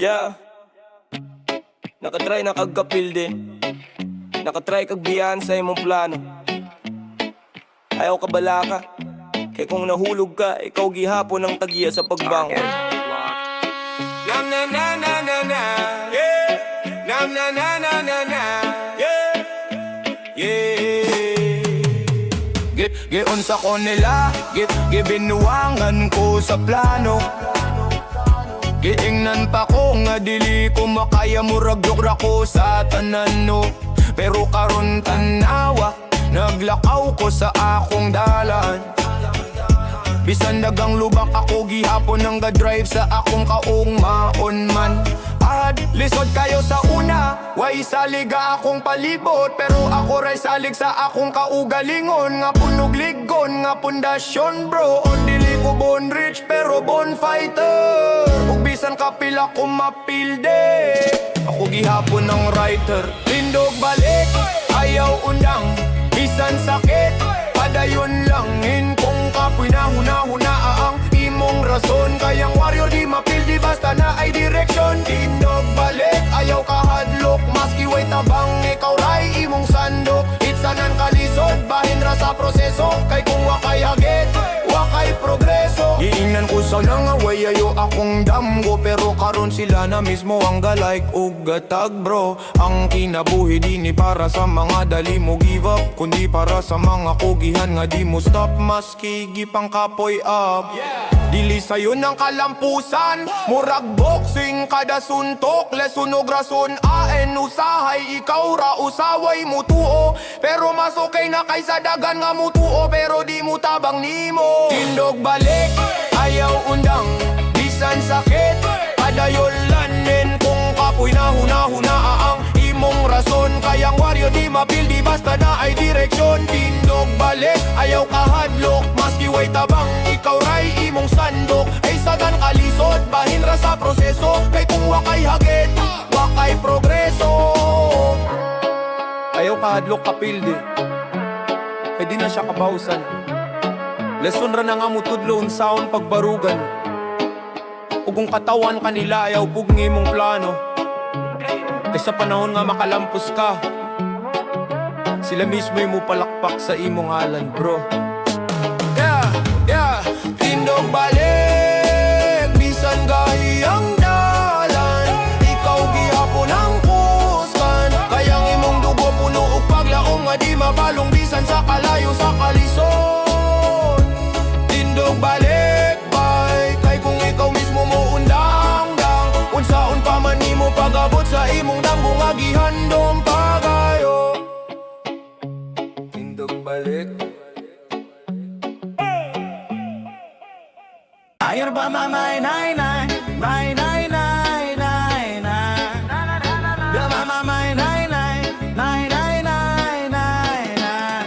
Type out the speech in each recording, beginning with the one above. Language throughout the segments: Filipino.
Yeah. Nakatry na kagkapil din. Nakatry kagbiyahan sa imong plano. Ayaw ka bala ka. Kaya kung nahulog ka, ikaw gihapon ang tagiya sa pagbangon. Nam na na na na na, yeah. Nam na na na na na, yeah. Yeah. Giunsa ko nila, gibinuwangan ko sa plano. Giingnan pa ko nga dili ko makaya muragyok ra ko sa tanan no. Pero karon tanawa, naglakaw ko sa akong dalan. Bisan dagang lubak ako gihapon nang ga-drive sa akong kaungmaon man. Lisod kayo sa una, way saliga akong palibot. Pero ako ray salig sa akong kaugalingon. Nga punog ligon, nga pundasyon bro. O dili ko born rich pero born fighter. Ug bisan kapila ko mapilde, ako gihapon ng writer. Tindog balik, ayaw undang, bisan sakit, padayon langin. Kung kapoy na huna-huna ang imong rason. Kayang warrior di mapildi basta na ay direksyon. Tindog balik, ayaw kahadlok, maski way tabang ikaw ray imong sandok. Itsanan kalisod, bahin ra sa proseso. Kay kung wakay hagit, wakay progreso. Giingnan ko sana nga way ayo akong damgo. Pero karon sila na mismo ang galike ug gatag bro. Ang kinabuhi di ni para sa mga dali mo give up, kundi para sa mga kugihan nga di mo stop. Maski gipang kapoy up, dili sayo ng kalampusan. Murag boxing kada suntok, lesunog rason aen usahay. Ikaw ra usaway mo tuo, pero mas okay na kaysa dagan nga mo tuo. Pero di mo tabang nimo. Tindog balik, ayaw undang, bisan sakit, padayon lanin. Kung kapoy na huna-huna ang imong rason. Kayang warrior di mapildi basta na ay direksyon. Tindog balik, ayaw kahadlok, maski way tabang ikaw ray imong sandok. Ay sagan kalisod, bahin ra sa proseso. Kay kung wakay hagit, wakay progreso. Ayaw kahadlok kapildi, kay di na siya kabawsan. Leson ra na nga mutudlo unsaon pagbarugan. Ug kung katawan kanila ayaw pugni mong plano. Kay sa panahon nga makalampos ka, sila mismo'y mo palakpak sa imong alan bro. Yeah, tindog balik, bisan gahiyang dalan. Ikaw gihapon ang kuskan. Kayang imong dugo puno ug paglaong nga di mabalong. Bisan sa kalayo sa kalisod. Tindog balik, bay. Kay kung ikaw mismo mo undang-dang, unsaon pa man nimo pagabot sa imong damgo nga gihandom pagayo. Tindog balik. Ayer ba mamay nay nay, nay nay nay nay nay. Ya mamay nay nay, nay nay nay nay nay.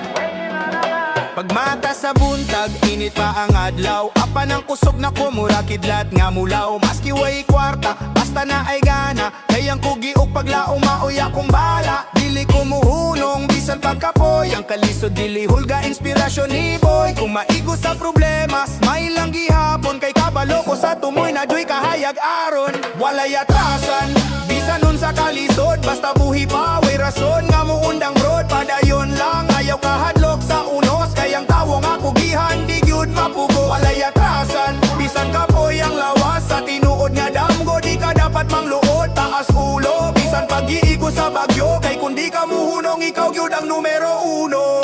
Pagmata sa buntag, init pa ang adlaw. Apa ng kusog na kumura kidlat nga mulaw. Maski way kwarta, basta na ay gana. Kayang kugi og paglaong maoy akong bala. Dili ko muhunong, bisan pagkapoy. Ang kalisod dili hulga inspirasyon ni boy. Kung maigo sa problema, smile lang gihapon. Kay kabalo ko sa tumoy na joy kahayag aron. Walay atrasan, bisan nun sa kalisod. Basta buhi pa, way rason nga mo undang broad. Padayon lang, ayaw kahadlok sa unos. Kayang tawo nga kugihan, di gyud mapugo. Walay atrasan, bisan kapoy ang lawas. Sa tinuod nga damgo, di ka dapat mangluod. Taas ulo, bisan pag-iigo sa bagyo. Kay kundi ka muhunong, ikaw gyud ang numero uno.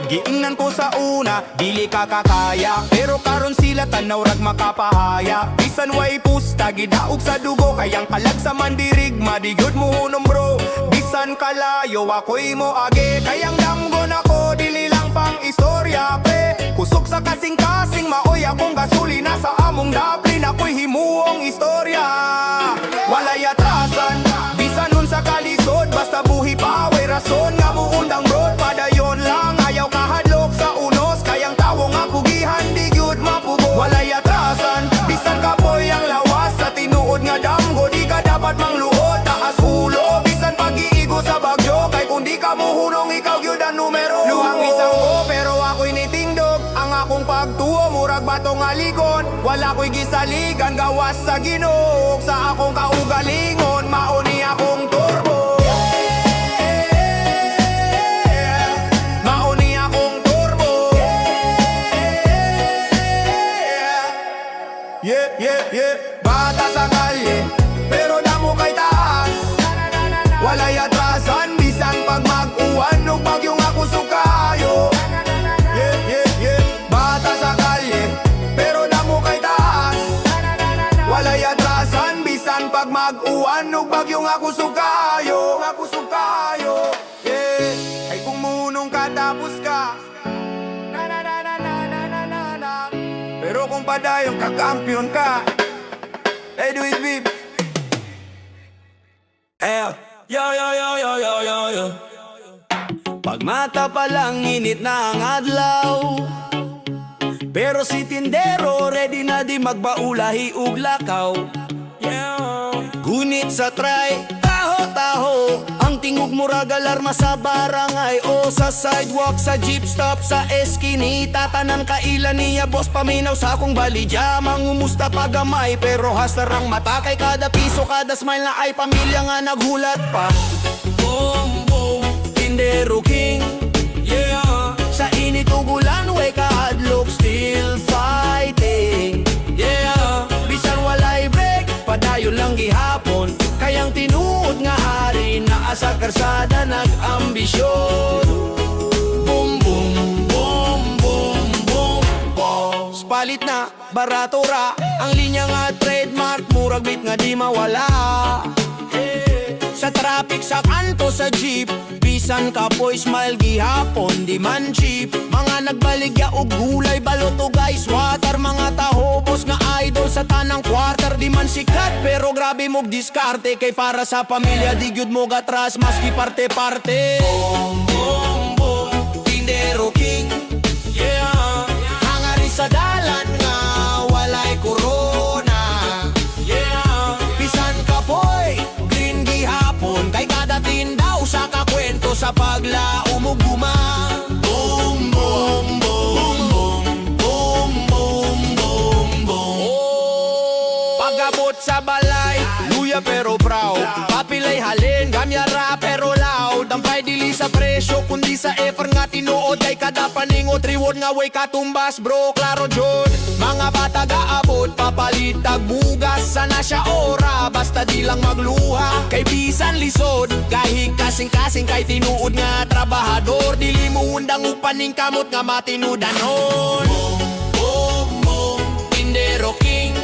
Giingnan ko sa una, dili ka kakaya. Pero karon sila tanaw rag makapahaya. Bisan way pusta, gidaog sa dugo. Kayang kalag sa mandirigma, di gyud muhunong bro. Bisan kalayo, ako'y mo age. Kayang damgon ako, dili lang pang istorya pre. Kusog sa kasing-kasing, maoy akong gasolina. Sa among daplin, ako'y himuong istorya. Walay atrasan, bisan nun sa kalisod. Basta buhi pa, way rason nga mo undang broad. Padayon lang, ayaw kahadlok sa unos. Kayang tawo nga kugihan, di gyud mapugo. Walay atrasan, bisan kapoy ang lawas. Sa tinuod nga damgo, di ka dapat mangluod. Taas ulo, bisan pag-iigo sa bagyo. Kay kung di ka muhunong, ikaw gyud ang numero. Luhang isang ko, pero ako'y nitingdog. Ang akong pagtuo, murag batong aligon. Wala ko'y gisaligan, gawas sa Ginoo. Sa akong kaugali magmag-uwan ug bagyo nga kusukayo yeah. Ay kung munong ka tapos ka na na na na na na na na na. Pero kung padayong kakampiyon ka, hey do it babe. Yo, yo, yo, yo, yo, yo, yo. Pag mata pa lang init na ang adlaw, pero si tindero ready na di magbaulahi ug lakaw. Gunit sa try, taho-taho ang tingog murag alarma sa barangay o sa sidewalk, sa jeep stop, sa eskinita. Tanan kailan niya boss paminaw sa akong balidya. Mangumusta pagamay pero hasarang mata kay kada piso, kada smile na ay pamilya nga naghulat pa. Boom, boom, tindero king, yeah. Sa init ug ulan, way kahadlok, still fighting, yeah. Bisan walay break, padayon lang gihapon. Kayang tinuod nga hari na asa karsada nag-ambisyon. Boom, boom, boom, boom, boom, boom. Palit na, barato ra ang linya nga trademark, murag bit nga di mawala. Sa traffic, sa kanto, sa jeep, bisan ka po'y smile gihapon, di man cheap. Mga nagbaligya og gulay, baloto guys, water. Mga tahobos nga idol sa tanang quarter, di man sikat pero grabe mog diskarte. Kay para sa pamilya, di gyud mo gatras maski parte-parte. Boom, boom, boom, tindero king, yeah. Hangari sa dalan nga, walay corona, yeah. Bisan ka po'y green gihapon, kay kada tindaw sa kakwento sa paglaom ug guma. Boom, boom, boom, boom, boom, boom, boom, boom. Pagabot sa balay, luya pero proud. Papilay halin, gamyara pero loud. Ang pay dili sa presyo, kundi sa effort nga tinuod. Kay kada paningot, reward nga way katumbas bro, klaro jud. Mga bata gaabot, papalit tag bugas. Sana siya ora, basta di lang magluha. Kay bisan lisod, kahit kasing-kasing kay tinuod nga trabahador. Dili mo undang upaning kamot nga matinudanon. Boom, boom, tindero king,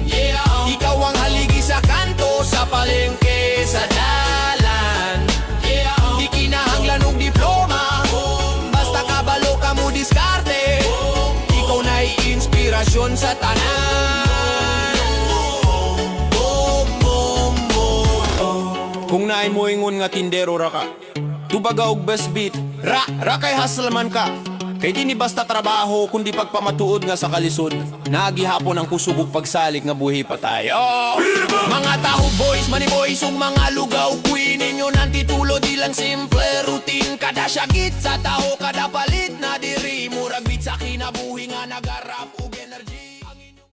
yeah. Ikaw ang haligi sa kanto, sa palengke, sa dalan, yeah. Di kinahanglan og diploma, basta kabalo ka mo diskarte. Ikaw na'y inspirasyon sa tanan. Boom, boom, boom. Kung naay mo ingon nga tindero ra ka, tubaga og best beat, ra kay hustle man ka. Kay di ni basta trabaho, kundi pagpamatuod nga sa kalisod. Nagihapon ang kusubog pagsalik nga buhi pa tayo. Mga taho boys, money boys, ug mga lugaw queen. Inyo nang titulo, di lang simple routine. Kada syagit sa taho, kada palit na diri. Murag bit sa kinabuhi nga nagarap.